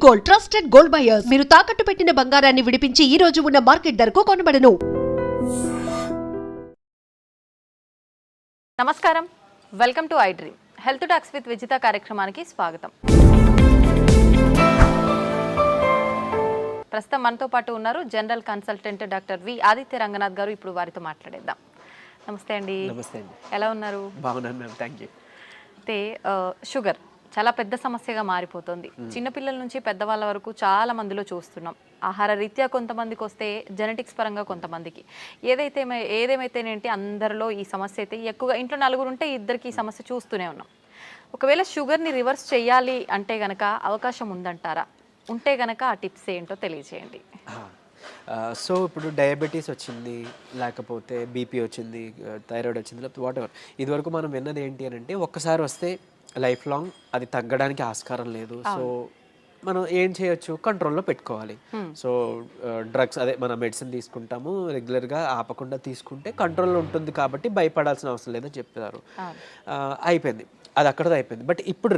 Gold trusted gold buyers మీరు తాకట్టు పెట్టిన బంగారాన్ని విడిపించి ఈ రోజు ఉన్న మార్కెట్ ధరకు కొనబడను. నమస్కారం, welcome to I dream health talks with Vijitha కార్యక్రమానికి స్వాగతం. ప్రస్తుతం మనతో పాటు ఉన్నారు general consultant doctor V Aditya Ranganath గారు. ఇప్పుడు వారితో మాట్లాడేద్దాం. నమస్తే అండి. నమస్తే అండి. ఎలా ఉన్నారు? బాగున్నాను మ్యామ్, థ్యాంక్ యూ. అయితే షుగర్ చాలా పెద్ద సమస్యగా మారిపోతుంది. చిన్నపిల్లల నుంచి పెద్దవాళ్ళ వరకు చాలా మందిలో చూస్తున్నాం. ఆహార రీత్యా కొంతమందికి వస్తే, జెనెటిక్స్ పరంగా కొంతమందికి, ఏదేమైతేనేంటి అందరిలో ఈ సమస్య అయితే ఎక్కువగా. ఇంట్లో నలుగురు ఉంటే ఇద్దరికి ఈ సమస్య చూస్తూనే ఉన్నాం. ఒకవేళ షుగర్ని రివర్స్ చేయాలి అంటే గనక అవకాశం ఉందంటారా? ఉంటే గనక ఆ టిప్స్ ఏంటో తెలియజేయండి. సో ఇప్పుడు డయాబెటీస్ వచ్చింది, లేకపోతే బీపీ వచ్చింది, థైరాయిడ్ వచ్చింది, లేకపోతే వాట్ ఎవర్, ఇదివరకు మనం విన్నది ఏంటి అని అంటే ఒక్కసారి వస్తే లైఫ్ లాంగ్ అది తగ్గడానికి ఆస్కారం లేదు. సో మనం ఏం చేయొచ్చు, కంట్రోల్లో పెట్టుకోవాలి. సో డ్రగ్స్, అదే మన మెడిసిన్ తీసుకుంటాము రెగ్యులర్గా, ఆపకుండా తీసుకుంటే కంట్రోల్లో ఉంటుంది కాబట్టి భయపడాల్సిన అవసరం లేదని చెప్తారు. అయిపోయింది, అది అక్కడతో అయిపోయింది. బట్ ఇప్పుడు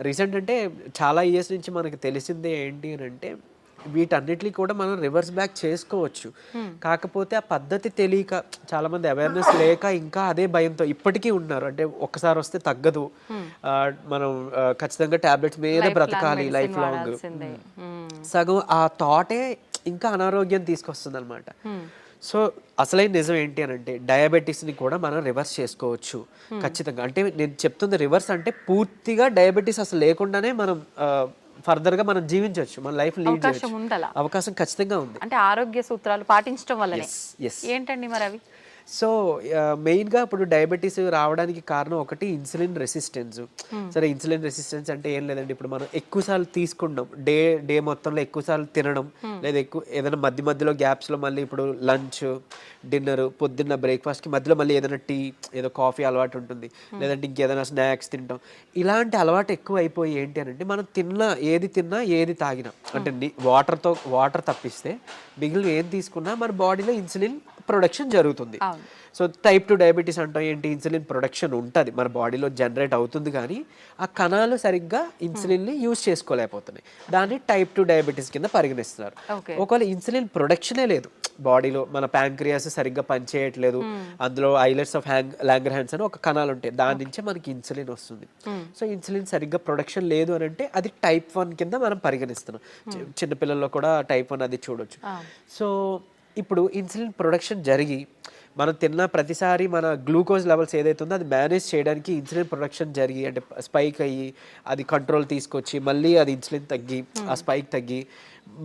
రీసెంట్ అంటే చాలా ఇయర్స్ నుంచి మనకి తెలిసిందే ఏంటి అని అంటే వీటన్నిటిని కూడా మనం రివర్స్ బ్యాక్ చేసుకోవచ్చు. కాకపోతే ఆ పద్ధతి తెలియక, చాలా మంది అవేర్నెస్ లేక ఇంకా అదే భయంతో ఇప్పటికీ ఉన్నారు. అంటే ఒక్కసారి వస్తే తగ్గదు, మనం ఖచ్చితంగా టాబ్లెట్స్ మీద బ్రతకాలి లైఫ్ లాంగ్. సగం ఆ థాటే ఇంకా అనారోగ్యం తీసుకొస్తుంది అనమాట. సో అసలైన నిజం ఏంటి అని అంటే డయాబెటీస్ని కూడా మనం రివర్స్ చేసుకోవచ్చు ఖచ్చితంగా. అంటే నేను చెప్తుంది రివర్స్ అంటే పూర్తిగా డయాబెటీస్ అసలు లేకుండానే మనం ఫర్దర్గా మనం జీవించవచ్చు, మన లైఫ్ లీడ్ చేయొచ్చు. అవకాశం ఖచ్చితంగా ఉంది. అంటే ఆరోగ్య సూత్రాలు పాటించడం వల్లనే. ఏంటండి మరి అవి? సో మెయిన్గా ఇప్పుడు డయాబెటీస్ రావడానికి కారణం ఒకటి ఇన్సులిన్ రెసిస్టెన్స్. సరే, ఇన్సులిన్ రెసిస్టెన్స్ అంటే ఏం లేదండి, ఇప్పుడు మనం ఎక్కువసార్లు తీసుకుంటాం, డే మొత్తంలో ఎక్కువసార్లు తినడం, లేదా ఏదైనా మధ్యలో గ్యాప్స్లో మళ్ళీ ఇప్పుడు లంచ్, డిన్నర్, పొద్దున్న బ్రేక్ఫాస్ట్కి మధ్యలో మళ్ళీ ఏదైనా టీ, ఏదో కాఫీ అలవాటు ఉంటుంది, లేదంటే ఇంకేదైనా స్నాక్స్ తింటాం. ఇలాంటి అలవాటు ఎక్కువ అయిపోయి ఏంటి అని అంటే మనం ఏది తిన్నా ఏది తాగినా, అంటే వాటర్ తప్పిస్తే మిగిలిన ఏం తీసుకున్నా మన బాడీలో ఇన్సులిన్ ప్రొడక్షన్ జరుగుతుంది. సో టైప్ 2 డయాబెటీస్ అంటాం ఏంటి, ఇన్సులిన్ ప్రొడక్షన్ ఉంటుంది మన బాడీలో, జనరేట్ అవుతుంది, కానీ ఆ కణాలు సరిగ్గా ఇన్సులిన్ని యూజ్ చేసుకోలేకపోతున్నాయి. దాన్ని టైప్ 2 డయాబెటీస్ కింద పరిగణిస్తున్నారు. ఒకవేళ ఇన్సులిన్ ప్రొడక్షనే లేదు బాడీలో, మన ప్యాంక్రియాస్ సరిగ్గా పనిచేయట్లేదు, అందులో ఐలెట్స్ ఆఫ్ లాంగర్హాన్స్ అని ఒక కణాలు ఉంటాయి, దాని నుంచే మనకి ఇన్సులిన్ వస్తుంది. సో ఇన్సులిన్ సరిగ్గా ప్రొడక్షన్ లేదు అని అంటే అది టైప్ 1 కింద మనం పరిగణిస్తున్నాం. చిన్నపిల్లల్లో కూడా టైప్ 1 అది చూడొచ్చు. సో ఇప్పుడు ఇన్సులిన్ ప్రొడక్షన్ జరిగి మనం తిన్న ప్రతిసారి మన గ్లూకోజ్ లెవెల్స్ ఏదైతే ఉందో అది మేనేజ్ చేయడానికి ఇన్సులిన్ ప్రొడక్షన్ జరిగి, అంటే స్పైక్ అయ్యి అది కంట్రోల్ తీసుకొచ్చి మళ్ళీ అది ఇన్సులిన్ తగ్గి, ఆ స్పైక్ తగ్గి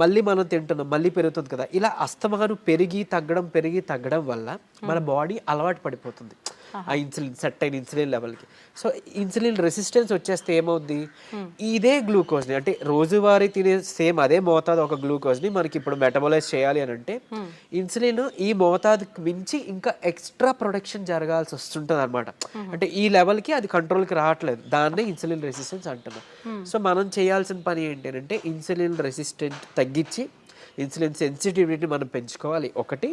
మళ్ళీ మనం తింటున్నాం, మళ్ళీ పెరుగుతుంది కదా. ఇలా అస్తమానం పెరిగి తగ్గడం వల్ల మన బాడీ అలవాటు పడిపోతుంది ఆ ఇన్సులిన్, సెట్ అయిన ఇన్సులిన్ లెవెల్కి. సో ఇన్సులిన్ రెసిస్టెన్స్ వచ్చేస్తే ఏమవుద్ది, ఇదే గ్లూకోజ్ని, అంటే రోజువారీ తినే సేమ్ అదే మోతాదు ఒక గ్లూకోజ్ని మనకి ఇప్పుడు మెటబలైజ్ చేయాలి అని అంటే ఇన్సులిన్ ఈ మోతాదుకి మించి ఇంకా ఎక్స్ట్రా ప్రొడక్షన్ జరగాల్సి వస్తుంటుంది అనమాట. అంటే ఈ లెవెల్కి అది కంట్రోల్కి రావట్లేదు, దాన్నే ఇన్సులిన్ రెసిస్టెన్స్ అంటున్నాం. సో మనం చేయాల్సిన పని ఏంటి అంటే ఇన్సులిన్ రెసిస్టెంట్ తగ్గించి ఇన్సులిన్ సెన్సిటివిటీ మనం పెంచుకోవాలి ఒకటి.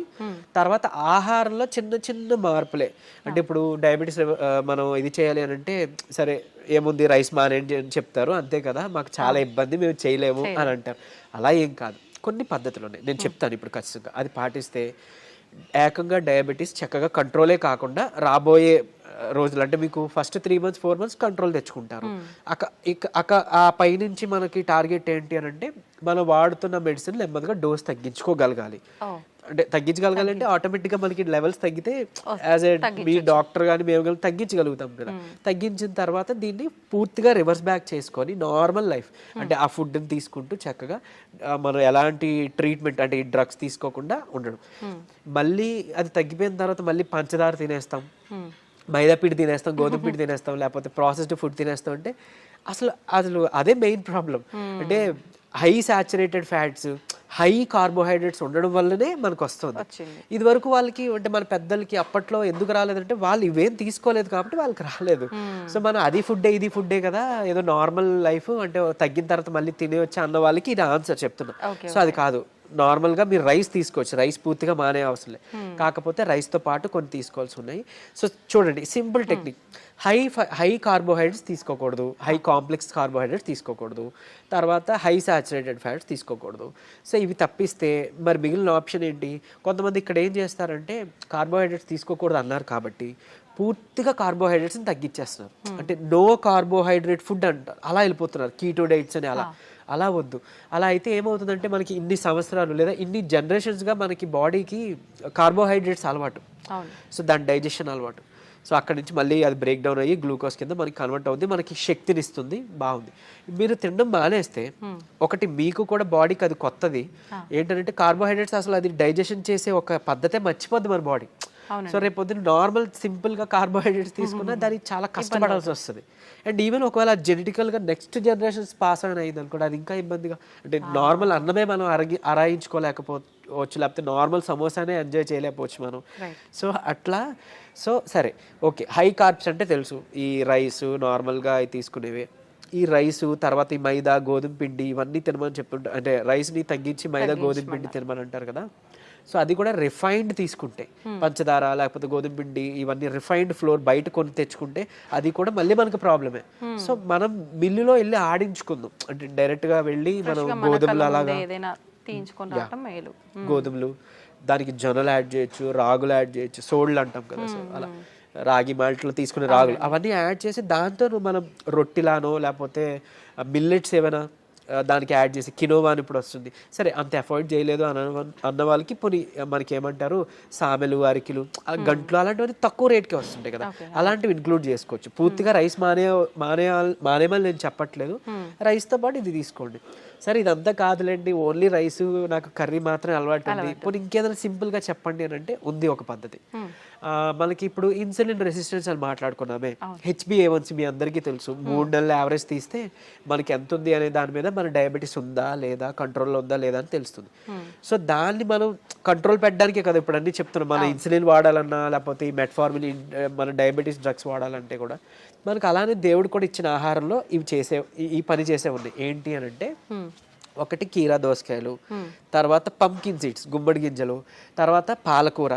తర్వాత ఆహారంలో చిన్న మార్పులే, అంటే ఇప్పుడు డయాబెటీస్ మనం ఇది చేయాలి అని అంటే సరే ఏముంది రైస్ మానేయండి అని చెప్తారు, అంతే కదా, మాకు చాలా ఇబ్బంది, మేము చేయలేము అని అంటారు. అలా ఏం కాదు, కొన్ని పద్ధతులు ఉన్నాయి, నేను చెప్తాను ఇప్పుడు ఖచ్చితంగా. అది పాటిస్తే ఏకంగా డయాబెటీస్ చక్కగా కంట్రోలే కాకుండా రాబోయే రోజులు, అంటే మీకు ఫస్ట్ 3 months 4 months కంట్రోల్ తెచ్చుకుంటారు. ఆ పైనుంచి మనకి టార్గెట్ ఏంటి అని అంటే మనం వాడుతున్న మెడిసిన్ నెమ్మదిగా డోస్ తగ్గించుకోగలగాలి. అంటే తగ్గించగలగాలంటే ఆటోమేటిక్గా మనకి లెవెల్స్ తగ్గితే యాజ్ ఏ మీ డాక్టర్ కానీ మేము కానీ తగ్గించగలుగుతాం కదా. తగ్గించిన తర్వాత దీన్ని పూర్తిగా రివర్స్ బ్యాక్ చేసుకొని నార్మల్ లైఫ్, అంటే ఆ ఫుడ్ని తీసుకుంటూ చక్కగా మనం ఎలాంటి ట్రీట్మెంట్, అంటే ఈ డ్రగ్స్ తీసుకోకుండా ఉండడం. మళ్ళీ అది తగ్గిపోయిన తర్వాత మళ్ళీ పంచదార తినేస్తాం, మైదా పిండి తినేస్తాం, గోధుమ పిండి తినేస్తాం, లేకపోతే ప్రాసెస్డ్ ఫుడ్ తినేస్తాం. అంటే అసలు అదే మెయిన్ ప్రాబ్లం. అంటే high saturated fats, high carbohydrates ఉండడం వల్లనే మనకు వస్తుంది. ఇది వరకు వాళ్ళకి, అంటే మన పెద్దలకి అప్పట్లో ఎందుకు రాలేదంటే వాళ్ళు ఇవేం తీసుకోలేదు కాబట్టి వాళ్ళకి రాలేదు. సో మనం అది ఫుడ్డే ఇది ఫుడ్డే కదా, ఏదో నార్మల్ లైఫ్, అంటే తగ్గిన తర్వాత మళ్ళీ తినేయచ్చు అన్న వాళ్ళకి ఇది ఆన్సర్ చెప్తున్నా. సో అది కాదు, నార్మల్గా మీరు రైస్ తీసుకోవచ్చు, రైస్ పూర్తిగా మానే అవసరం లేదు, కాకపోతే రైస్తో పాటు కొన్ని తీసుకోవాల్సి ఉన్నాయి. సో చూడండి సింపుల్ టెక్నిక్, హై కార్బోహైడ్రేట్స్ తీసుకోకూడదు, హై కాంప్లెక్స్ కార్బోహైడ్రేట్స్ తీసుకోకూడదు, తర్వాత హై సాచురేటెడ్ ఫ్యాట్స్ తీసుకోకూడదు. సో ఇవి తప్పిస్తే మరి మిగిలిన ఆప్షన్ ఏంటి? కొంతమంది ఇక్కడ ఏం చేస్తారంటే కార్బోహైడ్రేట్స్ తీసుకోకూడదు అన్నారు కాబట్టి పూర్తిగా కార్బోహైడ్రేట్స్ని తగ్గించేస్తున్నారు, అంటే నో కార్బోహైడ్రేట్ ఫుడ్ అంటారు, అలా వెళ్ళిపోతున్నారు, కీటో డైట్స్ అని. అలా వద్దు. అలా అయితే ఏమవుతుందంటే మనకి ఇన్ని సంవత్సరాలు లేదా ఇన్ని జనరేషన్స్గా మనకి బాడీకి కార్బోహైడ్రేట్స్ అలవాటు, సో దాని డైజెషన్ అలవాటు. సో అక్కడ నుంచి మళ్ళీ అది బ్రేక్ డౌన్ అయ్యి గ్లూకోజ్ కింద మనకి కన్వర్ట్ అవుతుంది, మనకి శక్తిని ఇస్తుంది, బాగుంది. మీరు తినడం మానేస్తే ఒకటి మీకు కూడా బాడీకి అది కొత్తది ఏంటంటే కార్బోహైడ్రేట్స్ అసలు అది డైజెషన్ చేసే ఒక పద్ధతే మర్చిపోద్ది మన బాడీ. సో రేపు పొద్దున్న నార్మల్ సింపుల్గా కార్బోహైడ్రేట్స్ తీసుకున్నా దానికి చాలా కష్టపడాల్సి వస్తుంది. అండ్ ఈవెన్ ఒకవేళ జెనెటికల్గా నెక్స్ట్ జనరేషన్స్ పాస్ ఆన్ అయింది అనుకోండి, అది ఇంకా ఇబ్బందిగా, అంటే నార్మల్ అన్నమే మనం అరాయించుకోలేకపోవచ్చు, లేకపోతే నార్మల్ సమోసానే ఎంజాయ్ చేయలేకపోవచ్చు మనం. సో అట్లా. సో సరే ఓకే, హై కార్బ్స్ అంటే తెలుసు, ఈ రైస్ నార్మల్గా తీసుకునేవి, ఈ రైసు తర్వాత ఈ మైదా గోధుమ పిండి ఇవన్నీ తినమని చెప్తుంటారు, అంటే రైస్ని తగ్గించి మైదా గోధుమ పిండి తినమని అంటారు కదా. సో అది కూడా రిఫైన్డ్ తీసుకుంటే, పంచదార లేకపోతే గోధుమ పిండి ఇవన్నీ రిఫైన్డ్ ఫ్లోర్ బయట కొని తెచ్చుకుంటే అది కూడా మళ్ళీ మనకు ప్రాబ్లమే. సో మనం మిల్లులో వెళ్ళి ఆడించుకుందాం, అంటే డైరెక్ట్గా వెళ్ళి మనం గోధుమలు అలాగా గోధుమలు, దానికి జొన్నలు యాడ్ చేయొచ్చు, రాగులు యాడ్ చేయొచ్చు, సోళ్ళు అంటాం కదా, సో అలా రాగి మాల్ట్లో తీసుకునే రాగులు అవన్నీ యాడ్ చేసి దాంతో మనం రొట్టిలానో లేకపోతే మిల్లెట్స్ ఏమైనా దానికి యాడ్ చేసి, కినోవా అని ఇప్పుడు వస్తుంది, సరే అంత అఫోర్డ్ చేయలేదు అన్న వాళ్ళకి పోనీ మనకి ఏమంటారు సామెలు, అరికిలు, గంటలు అలాంటివన్నీ తక్కువ రేట్కే వస్తుంటాయి కదా, అలాంటివి ఇంక్లూడ్ చేసుకోవచ్చు. పూర్తిగా రైస్ మానేమని నేను చెప్పట్లేదు, రైస్తో పాటు ఇది తీసుకోండి. సరే ఇదంతా కాదులేండి, ఓన్లీ రైస్ నాకు కర్రీ మాత్రమే అలవాటు ఉంది, పోనీ ఇంకేదైనా సింపుల్గా చెప్పండి అని అంటే ఉంది ఒక పద్ధతి. మనకి ఇప్పుడు ఇన్సులిన్ రెసిస్టెన్స్ అని మాట్లాడుకున్నామే, HbA1c మీ అందరికీ తెలుసు, 3 నెలల యావరేజ్ తీస్తే మనకి ఎంత ఉంది అనే దాని మీద మన డయాబెటీస్ ఉందా లేదా, కంట్రోల్లో ఉందా లేదా అని తెలుస్తుంది. సో దాన్ని మనం కంట్రోల్ పెట్టడానికే కదా ఇప్పుడు అన్నీ చెప్తున్నాం, మన ఇన్సులిన్ వాడాలన్నా లేకపోతే ఈ మెట్ఫార్మిన్ మన డయాబెటీస్ డ్రగ్స్ వాడాలంటే కూడా మనకు అలానే దేవుడు కూడా ఇచ్చిన ఆహారంలో ఈ పని చేసే ఉన్నాయి. ఏంటి అని అంటే ఒకటి కీరా దోసకాయలు, తర్వాత పంకిన్ సీడ్స్ గుమ్మడి గింజలు, తర్వాత పాలకూర.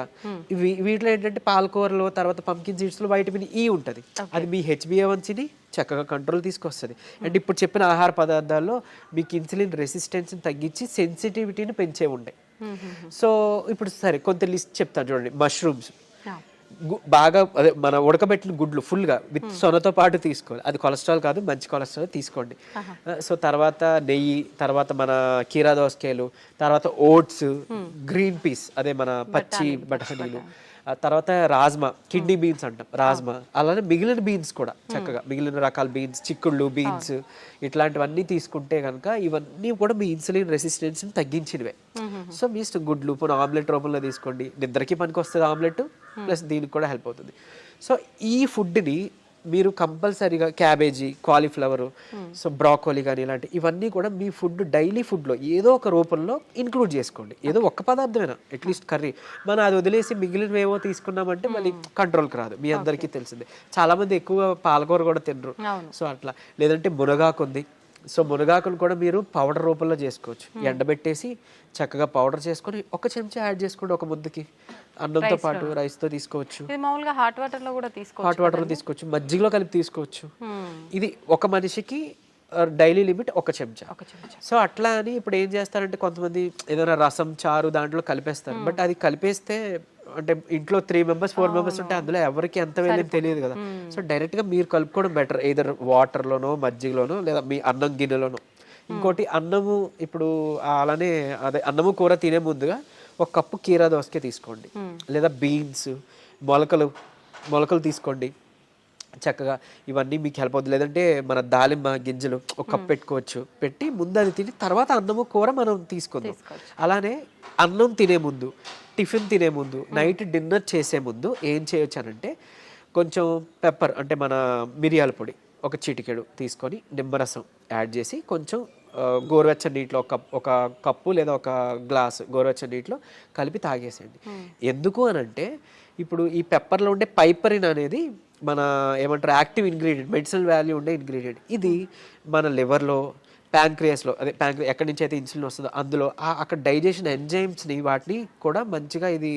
వీటిలో ఏంటంటే పాలకూరలో తర్వాత పంకిన్ సీడ్స్లో వైటమిన్ E ఉంటుంది, అది మీ HbA1cని చక్కగా కంట్రోల్ తీసుకొస్తుంది. అండ్ ఇప్పుడు చెప్పిన ఆహార పదార్థాల్లో మీకు ఇన్సులిన్ రెసిస్టెన్స్ని తగ్గించి సెన్సిటివిటీని పెంచే ఉంటాయి. సో ఇప్పుడు సరే కొంత లిస్ట్ చెప్తాను చూడండి. మష్రూమ్స్ బాగా అదే మన ఉడకబెట్టిన గుడ్లు ఫుల్గా విత్ సొనతో పాటు తీసుకోవాలి, అది కొలెస్ట్రాల్ కాదు, మంచి కొలెస్ట్రాల్ తీసుకోండి. సో తర్వాత నెయ్యి, తర్వాత మన కీరా దోసకాయలు, తర్వాత ఓట్స్, గ్రీన్ పీస్ అదే మన పచ్చి బఠానీలు, తర్వాత రాజ్మా, కిడ్నీ బీన్స్ అంటాం రాజ్మా, అలానే మిగిలిన బీన్స్ కూడా చక్కగా మిగిలిన రకాల బీన్స్, చిక్కుళ్ళు బీన్స్ ఇట్లాంటివన్నీ తీసుకుంటే కనుక ఇవన్నీ కూడా మీ ఇన్సులిన్ రెసిస్టెన్స్ని తగ్గించినవే. సో మీ ఇష్టం, గుడ్లు ఇప్పుడు ఆమ్లెట్ రూపంలో తీసుకోండి, నిద్రకి పనికి వస్తుంది ఆమ్లెట్, ప్లస్ దీనికి కూడా హెల్ప్ అవుతుంది. సో ఈ ఫుడ్ని మీరు కంపల్సరీగా క్యాబేజీ, కాలీఫ్లవరు, సో బ్రాకోలీ కానీ ఇలాంటి ఇవన్నీ కూడా మీ ఫుడ్ డైలీ ఫుడ్లో ఏదో ఒక రూపంలో ఇంక్లూడ్ చేసుకోండి. ఏదో ఒక్క పదార్థమైనా అట్లీస్ట్ కర్రీ, మనం అది వదిలేసి మిగిలినవేమో తీసుకున్నామంటే మళ్ళీ కంట్రోల్కి రాదు, మీ అందరికీ తెలిసిందే. చాలామంది ఎక్కువ పాలకూర కూడా తినరు, సో అట్లా. లేదంటే మునగాకు ఉంది, సో మునగాకును కూడా మీరు పౌడర్ రూపంలో చేసుకోవచ్చు, ఎండబెట్టేసి చక్కగా పౌడర్ చేసుకొని ఒక చెంచా యాడ్ చేసుకోండి ఒక ముద్దకి, అన్నంతో పాటు రైస్తో తీసుకోవచ్చు, హాట్ వాటర్లో కూడా తీసుకోవచ్చు, మజ్జిగలో కలిపి తీసుకోవచ్చు. ఇది ఒక మనిషికి డైలీ లిమిట్ ఒక చెంచా. సో అట్లా అని ఇప్పుడు ఏం చేస్తారంటే కొంతమంది ఏదైనా రసం, చారు దాంట్లో కలిపేస్తారు, బట్ అది కలిపేస్తే అంటే ఇంట్లో 3 members 4 members ఉంటే అందులో ఎవరికి ఎంత వెళ్ళేది తెలియదు కదా. సో డైరెక్ట్గా మీరు కలుపుకోవడం బెటర్, ఏదర్ వాటర్లోనో మజ్జిగలోనో లేదా మీ అన్నం గిన్నెలోనో. ఇంకోటి అన్నము, ఇప్పుడు అలానే అదే అన్నము కూర తినే ముందుగా 1 కప్పు కీరా దోసకాయ తీసుకోండి, లేదా బీన్స్, మొలకలు తీసుకోండి చక్కగా, ఇవన్నీ మీకు హెల్ప్ అవుతుంది. లేదంటే మన దాలిమ్మ గింజలు 1 కప్ పెట్టుకోవచ్చు, పెట్టి ముందు అది తిని తర్వాత అన్నము కూర మనం తీసుకుందాం. అలానే అన్నం తినే ముందు, టిఫిన్ తినే ముందు, నైట్ డిన్నర్ చేసే ముందు ఏం చేయొచ్చు అనంటే కొంచెం పెప్పర్ అంటే మన మిరియాల పొడి 1 చిటికెడు తీసుకొని నిమ్మరసం యాడ్ చేసి కొంచెం గోరువెచ్చని నీటిలో ఒక కప్పు లేదా 1 గ్లాసు గోరువెచ్చని నీటిలో కలిపి తాగేసేయండి. ఎందుకు అనంటే ఇప్పుడు ఈ పెప్పర్లో ఉండే పైపరిన్ అనేది మన ఏమంటారు యాక్టివ్ ఇంగ్రీడియంట్, మెడిసినల్ వాల్యూ ఉండే ఇంగ్రీడియంట్. ఇది మన లివర్లో, ప్యాంక్రియాస్లో అదే ఎక్కడి నుంచి అయితే ఇన్సులిన్ వస్తుందో అందులో అక్కడ డైజెషన్ ఎంజైమ్స్ని వాటిని కూడా మంచిగా ఇది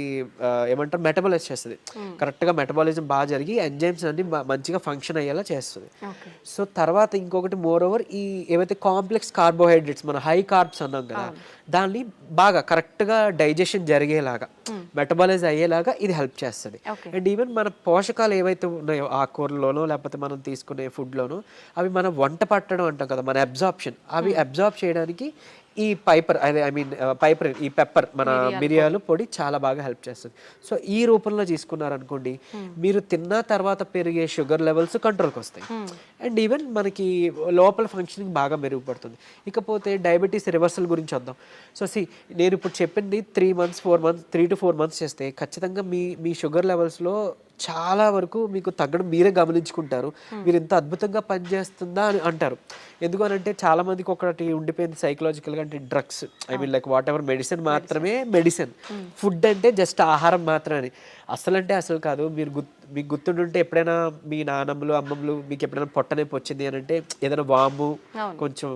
ఏమంటారు మెటబాలైజ్ చేస్తుంది. కరెక్ట్గా మెటబాలిజం బాగా జరిగి ఎంజైమ్స్ అన్ని మంచిగా ఫంక్షన్ అయ్యేలా చేస్తుంది. సో తర్వాత ఇంకొకటి మోర్ ఓవర్ ఈ ఏవైతే కాంప్లెక్స్ కార్బోహైడ్రేట్స్ మన హై కార్బ్స్ అన్నాం కదా దాన్ని బాగా కరెక్ట్గా డైజెషన్ జరిగేలాగా మెటబాలైజ్ అయ్యేలాగా ఇది హెల్ప్ చేస్తుంది. అండ్ ఈవెన్ మన పోషకాలు ఏవైతే ఉన్నాయో ఆకుకూరలోనో లేకపోతే మనం తీసుకునే ఫుడ్లోనో అవి మన వంట పట్టడం అంటాం కదా, మన అబ్జార్ప్షన్ అవి అబ్జార్బ్ చేయడానికి ఈ పైపర్ ఈ పెప్పర్ మన మిరియాలు పొడి చాలా బాగా హెల్ప్ చేస్తుంది. సో ఈ రూపంలో తీసుకున్నారనుకోండి మీరు తిన్న తర్వాత పెరిగే షుగర్ లెవెల్స్ కంట్రోల్కి వస్తాయి. అండ్ ఈవెన్ మనకి లోపల ఫంక్షనింగ్ బాగా మెరుగుపడుతుంది. ఇకపోతే డయాబెటీస్ రివర్సల్ గురించి వద్దాం. సో నేను ఇప్పుడు చెప్పింది 3 to 4 months చేస్తే ఖచ్చితంగా మీ షుగర్ లెవెల్స్లో చాలా వరకు మీకు తగ్గడం మీరే గమనించుకుంటారు. మీరు ఇంత అద్భుతంగా పనిచేస్తుందా అని అంటారు. ఎందుకనంటే చాలా మందికి ఒకటి ఉండిపోయింది సైకలాజికల్గా, అంటే drugs like what ever medicine మాత్రమే మెడిసిన్, ఫుడ్ అంటే జస్ట్ ఆహారం మాత్రమే. అసలు కాదు. మీకు గుర్తుండుంటే ఎప్పుడైనా మీ నాన్నమ్మలు అమ్మమ్మలు మీకు ఎప్పుడైనా పొట్టనొప్పి వచ్చింది అని అంటే ఏదైనా వాము కొంచెం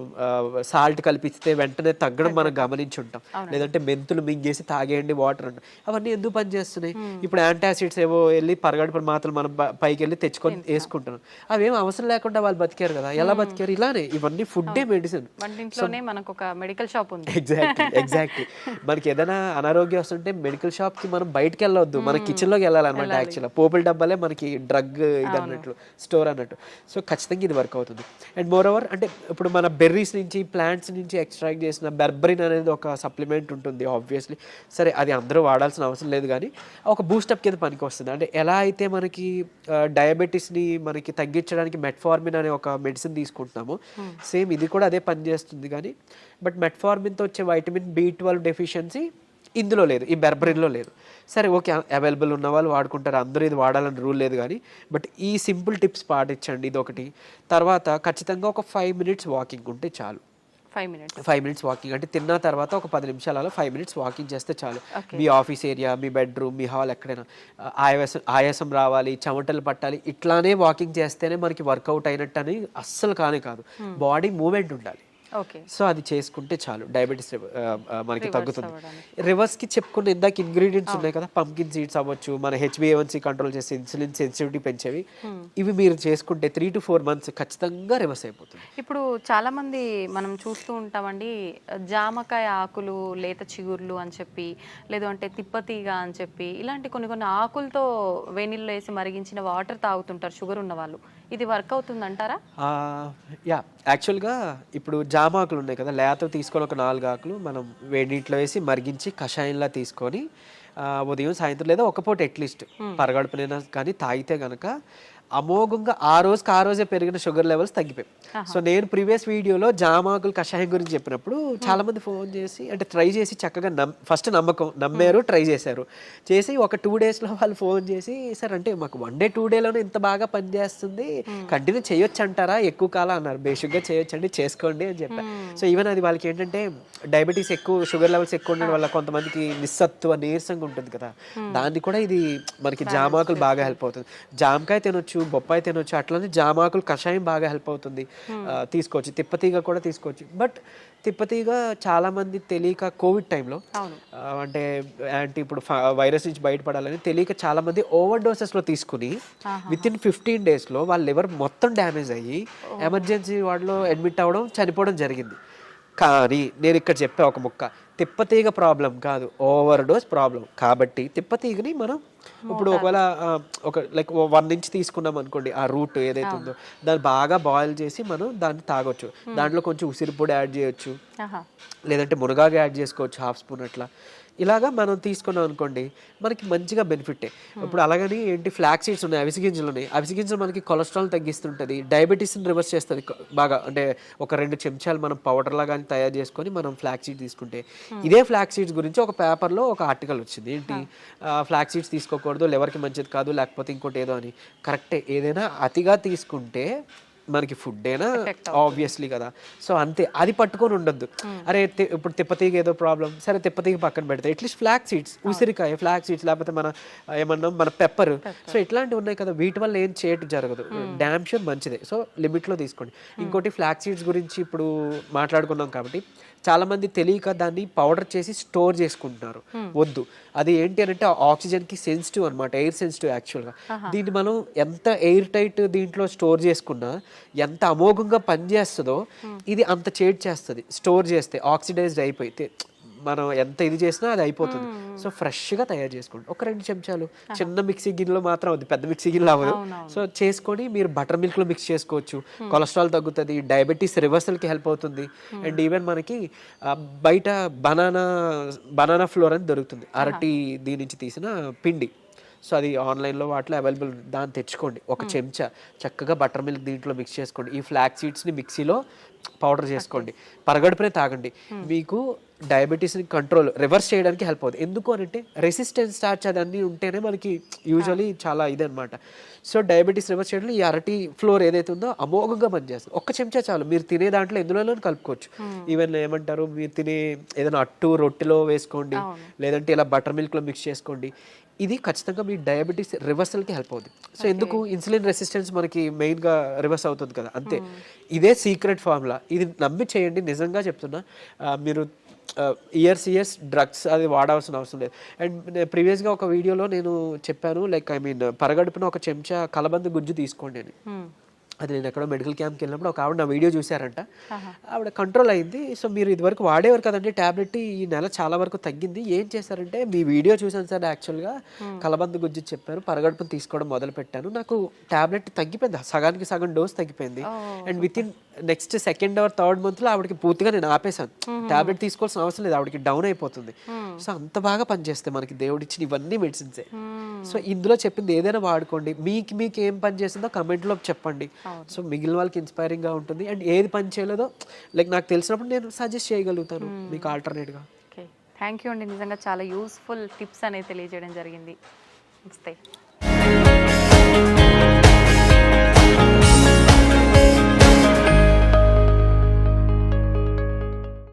సాల్ట్ కలిపిస్తే వెంటనే తగ్గడం మనం గమనించి ఉంటాం. లేదంటే మెంతులు మింగేసి తాగేయండి వాటర్ అంటాం. అవన్నీ ఎందుకు పనిచేస్తున్నాయి? ఇప్పుడు యాంటాసిడ్స్ ఏవో వెళ్ళి పరగడుపుల మాత్రలు మనం పైకి వెళ్ళి తెచ్చుకొని వేసుకుంటున్నాం. అవేం అవసరం లేకుండా వాళ్ళు బతికారు కదా. ఎలా బతికారు? ఇలానే. ఇవన్నీ ఫుడ్డే మెడిసిన్. ఎగ్జాక్ట్లీ. మనకి ఏదైనా అనారోగ్యం వస్తుంటే మెడికల్ షాప్ కి మనం బయటకు వెళ్ళవద్దు, మన కిచెన్ లోకి వెళ్ళాలన్నమాట. యాక్చువల్గా పోపుల డబ్బాలే మనకి డ్రగ్ ఇది అన్నట్లు, స్టోర్ అన్నట్టు. సో ఖచ్చితంగా ఇది వర్క్ అవుతుంది. అండ్ మోర్ ఓవర్ అంటే ఇప్పుడు మన బెర్రీస్ నుంచి ప్లాంట్స్ నుంచి ఎక్స్ట్రాక్ట్ చేసిన బెర్బరిన్ అనేది ఒక సప్లిమెంట్ ఉంటుంది ఆబ్వియస్లీ. సరే అది అందరూ వాడాల్సిన అవసరం లేదు కానీ ఒక బూస్టప్ కింద పనికి వస్తుంది. అంటే ఎలా అయితే మనకి డయాబెటీస్ని మనకి తగ్గించడానికి మెట్ఫార్మిన్ అనే ఒక మెడిసిన్ తీసుకుంటున్నామో సేమ్ ఇది కూడా అదే పని చేస్తుంది. కానీ బట్ మెట్ఫార్మిన్తో వచ్చే వైటమిన్ B12 డెఫిషియన్సీ ఇందులో లేదు, ఈ బెర్బరిన్లో లేదు. సరే ఓకే, అవైలబుల్ ఉన్న వాళ్ళు వాడుకుంటారు, అందరూ ఇది వాడాలని రూల్ లేదు. కానీ బట్ ఈ సింపుల్ టిప్స్ పాటించండి, ఇది ఒకటి. తర్వాత ఖచ్చితంగా ఒక 5 minutes వాకింగ్ ఉంటే చాలు. 5 minutes వాకింగ్ అంటే తిన్న తర్వాత ఒక 10 నిమిషాలలో 5 minutes వాకింగ్ చేస్తే చాలు. మీ ఆఫీస్ ఏరియా, మీ బెడ్రూమ్, మీ హాల్ ఎక్కడైనా ఆయాసం రావాలి, చెమటలు పట్టాలి, ఇట్లానే వాకింగ్ చేస్తేనే మనకి వర్కౌట్ అయినట్టు అని అస్సలు కాదు. బాడీ మూమెంట్ ఉండాలి. సో అది చేసుకుంటే చాలు, డయాబెటీస్ మనకి తగ్గుతుంది. రివర్స్కి చెప్పుకున్న ఇందాక ఇంగ్రీడియంట్స్ ఉన్నాయి కదా, పంకిన్ సీడ్స్ అవ్వచ్చు, మన HbA1c కంట్రోల్ చేసి ఇన్సులిన్ సెన్సిటివిటీ పెంచేవి, ఇవి మీరు చేసుకుంటే 3 to 4 months ఖచ్చితంగా రివర్స్ అయిపోతుంది. ఇప్పుడు చాలా మంది మనం చూస్తూ ఉంటామండి, జామకాయ ఆకులు, లేత చిగుర్లు అని చెప్పి, లేదు అంటే తిప్పతీగ అని చెప్పి, ఇలాంటి కొన్ని ఆకులతో వేణిల్లో వేసి మరిగించిన వాటర్ తాగుతుంటారు షుగర్ ఉన్న వాళ్ళు. ఇది వర్క్ అవుతుంది అంటారా? యాక్చువల్గా ఇప్పుడు జామాకులు ఉన్నాయి కదా, లేత తీసుకొని ఒక 4 ఆకులు మనం వేడి నీటిలో వేసి మరిగించి కషాయంలా తీసుకొని ఉదయం సాయంత్రం లేదా ఒక పూట అట్లీస్ట్ పరగడుపునైనా కానీ తాగితే కనుక అమోఘంగా ఆ రోజే పెరిగిన షుగర్ లెవెల్స్ తగ్గిపోయాయి. సో నేను ప్రీవియస్ వీడియోలో జామాకులు కషాయం గురించి చెప్పినప్పుడు చాలా మంది ఫోన్ చేసి అంటే ట్రై చేసి చక్కగా ఫస్ట్ నమ్మారు, ట్రై చేశారు. చేసి ఒక 2 daysలో వాళ్ళు ఫోన్ చేసి సార్ అంటే మాకు 1 day 2 dayలోనే ఇంత బాగా పనిచేస్తుంది, కంటిన్యూ చేయొచ్చు అంటారా, ఎక్కువ కాలం అన్నారు. బేసిక్గా చేయొచ్చండి, చేసుకోండి అని చెప్పారు. సో ఈవెన్ అది వాళ్ళకి ఏంటంటే డయాబెటీస్ ఎక్కువ, షుగర్ లెవెల్స్ ఎక్కువ ఉండడం వల్ల కొంతమందికి నిస్సత్తువ నీరసంగా ఉంటుంది కదా, దాన్ని కూడా ఇది మనకి జామాకులు బాగా హెల్ప్ అవుతుంది. జామకాయ తినొచ్చు, బొప్పాయి తినొచ్చు, అట్లనే జామాకులు కషాయం బాగా హెల్ప్ అవుతుంది, తీసుకోవచ్చు. తిప్పతీగ కూడా తీసుకోవచ్చు. బట్ తిప్పతీగ చాలా మంది తెలియక కోవిడ్ టైంలో అంటే ఇప్పుడు వైరస్ నుంచి బయటపడాలని తెలియక చాలా మంది ఓవర్ డోసెస్లో తీసుకుని వితిన్ 15 daysలో వాళ్ళ లివర్ మొత్తం డ్యామేజ్ అయ్యి ఎమర్జెన్సీ వార్డులో అడ్మిట్ అవ్వడం, చనిపోవడం జరిగింది. కానీ నేను ఇక్కడ చెప్పే ఒక ముక్క, తిప్పతీగ ప్రాబ్లం కాదు, ఓవర్ డోస్ ప్రాబ్లం. కాబట్టి తిప్పతీగని మనం ఇప్పుడు ఒకవేళ ఒక లైక్ 1 inch తీసుకున్నాం అనుకోండి, ఆ రూట్ ఏదైతే ఉందో దాన్ని బాగా బాయిల్ చేసి మనం దాన్ని తాగొచ్చు. దాంట్లో కొంచెం ఉసిరి పొడి యాడ్ చేయొచ్చు, లేదంటే మునగాకు యాడ్ చేసుకోవచ్చు 1/2 spoon అట్లా. ఇలాగా మనం తీసుకున్నాం అనుకోండి మనకి మంచిగా బెనిఫిటే. ఇప్పుడు అలాగని ఏంటి ఫ్లాక్ సీడ్స్ ఉన్నాయి, అవిసె గింజలు ఉన్నాయి. అవిసె గింజలు మనకి కొలెస్ట్రాల్ తగ్గిస్తుంటుంది, డయాబెటీస్ని రివర్స్ చేస్తుంది బాగా. అంటే ఒక 2 చెంచాలు మనం పౌడర్ లాగా తయారు చేసుకొని మనం ఫ్లాక్ సీడ్స్ తీసుకుంటే, ఇదే ఫ్లాక్ సీడ్స్ గురించి ఒక పేపర్లో ఒక ఆర్టికల్ వచ్చింది. ఏంటి ఫ్లాక్ సీడ్స్ తీసుకోకూడదు, లివర్కి మంచిది కాదు, లేకపోతే ఇంకోటి ఏదో అని. కరెక్టే, ఏదైనా అతిగా తీసుకుంటే మనకి ఫుడ్ అయినా ఆబ్వియస్లీ కదా. సో అంతే, అది పట్టుకొని ఉండొద్దు. అరే ఇప్పుడు తిప్పతీగ ఏదో ప్రాబ్లం, సరే తిప్పతీగ పక్కన పెడితే అట్లీస్ట్ ఫ్లాక్ సీడ్స్, ఉసిరికాయ ఫ్లాక్ సీడ్స్, లేకపోతే మన ఏమన్నాం మన పెప్పర్, సో ఇట్లాంటివి ఉన్నాయి కదా, వీటి వల్ల ఏం చేయటం జరగదు. డ్యామ్ షూర్ మంచిదే. సో లిమిట్లో తీసుకోండి. ఇంకోటి ఫ్లాక్ సీడ్స్ గురించి ఇప్పుడు మాట్లాడుకున్నాం కాబట్టి చాలా మంది తెలియక దాన్ని పౌడర్ చేసి స్టోర్ చేసుకుంటున్నారు. వద్దు, అది ఏంటి అని అంటే ఆక్సిజన్ కి సెన్సిటివ్ అనమాట, ఎయిర్ సెన్సిటివ్ యాక్చువల్గా. దీన్ని మనం ఎంత ఎయిర్ టైట్ దీంట్లో స్టోర్ చేసుకున్నా, ఎంత అమోఘంగా పనిచేస్తుందో ఇది అంత చేడ్ చేస్తుంది స్టోర్ చేస్తే. ఆక్సిడైజ్డ్ అయిపోతే మనం ఎంత ఇది చేసినా అది అయిపోతుంది. సో ఫ్రెష్గా తయారు చేసుకోండి. ఒక 2 చెంచాలు చిన్న మిక్సీ గిన్నెలో మాత్రం అవుతుంది, పెద్ద మిక్సీ గిన్నెలో అవ్వదు. సో చేసుకొని మీరు బటర్ మిల్క్లో మిక్స్ చేసుకోవచ్చు. కొలెస్ట్రాల్ తగ్గుతుంది, డయాబెటీస్ రివర్సల్కి హెల్ప్ అవుతుంది. అండ్ ఈవెన్ మనకి బయట బనానా ఫ్లోర్ అని దొరుకుతుంది, అరటి దీని నుంచి తీసిన పిండి. సో అది ఆన్లైన్లో వాటిలో అవైలబుల్, దాన్ని తెచ్చుకోండి. ఒక చెంచా చక్కగా బటర్ మిల్క్ దీంట్లో మిక్స్ చేసుకోండి. ఈ ఫ్లాక్ సీడ్స్ని మిక్సీలో పౌడర్ చేసుకోండి, పరగడుపునే తాగండి. మీకు డయాబెటీస్ని కంట్రోల్ రివర్స్ చేయడానికి హెల్ప్ అవుతుంది. ఎందుకు అని అంటే రెసిస్టెన్స్ స్టార్చ్ అదన్నీ ఉంటేనే మనకి యూజువలీ చాలా ఇదనమాట. సో డయాబెటీస్ రివర్స్ చేయడంలో ఈ అరటి ఫ్లోర్ ఏదైతే ఉందో అమోఘంగా పనిచేస్తుంది. ఒక్క చెంచా చాలు, మీరు తినే దాంట్లో ఎందులో కలుపుకోవచ్చు. ఈవెన్ ఏమంటారు, మీరు తినే ఏదైనా అట్టు రొట్టెలో వేసుకోండి, లేదంటే ఇలా బటర్ మిల్క్లో మిక్స్ చేసుకోండి. ఇది ఖచ్చితంగా మీ డయాబెటీస్ రివర్సల్కి హెల్ప్ అవుతుంది. సో ఎందుకు, ఇన్సులిన్ రెసిస్టెన్స్ మనకి మెయిన్గా రివర్స్ అవుతుంది కదా, అంతే. ఇదే సీక్రెట్ ఫార్ములా, ఇది నమ్మి చేయండి. నిజంగా చెప్తున్నా, మీరు ఇయర్స్ డ్రగ్స్ అది వాడాల్సిన అవసరం లేదు. అండ్ ప్రీవియస్గా ఒక వీడియోలో నేను చెప్పాను, లైక్ పరగడుపున ఒక చెంచా కలబంద గుజ్జు తీసుకోండి అని. అది నేను ఎక్కడో మెడికల్ క్యాంప్కి వెళ్ళినప్పుడు ఒక ఆవిడ నా వీడియో చూసారంట, ఆవిడ కంట్రోల్ అయింది. సో మీరు ఇదివరకు వాడేవారు కదండి ట్యాబ్లెట్, ఈ నెల చాలా వరకు తగ్గింది. ఏం చేశారంటే, మీ వీడియో చూసాను సార్, యాక్చువల్గా కలబంద గుజ్జు చెప్పారు, పరగడుపును తీసుకోవడం మొదలు పెట్టాను, నాకు ట్యాబ్లెట్ తగ్గిపోయింది, సగానికి సగం డోస్ తగ్గిపోయింది. And with in next 2nd or 3rd మంత్లో ఆవిడకి పూర్తిగా నేను ఆపేశాను, ట్యాబ్లెట్ తీసుకోవాల్సిన అవసరం లేదు, ఆవిడకి డౌన్ అయిపోతుంది. సో అంత బాగా పనిచేస్తాయి మనకి దేవుడు ఇచ్చిన ఇవన్నీ మెడిసిన్సే. సో ఇందులో చెప్పింది ఏదైనా వాడుకోండి. మీకు ఏం పని చేస్తుందో కమెంట్లో చెప్పండి. సో మిగిలిన వాళ్ళకి ఇన్స్పైరింగ్గా ఉంటుంది. అండ్ ఏది పని చేయలేదో లైక్ నాకు తెలిసినప్పుడు నేను సజెస్ట్ చేయగలుగుతాను మీకు ఆల్టర్నేట్గా. ఓకే, థ్యాంక్ యూ అండి. నిజంగా చాలా యూస్ఫుల్ టిప్స్ అనేది తెలియజేయడం జరిగింది. నమస్తే.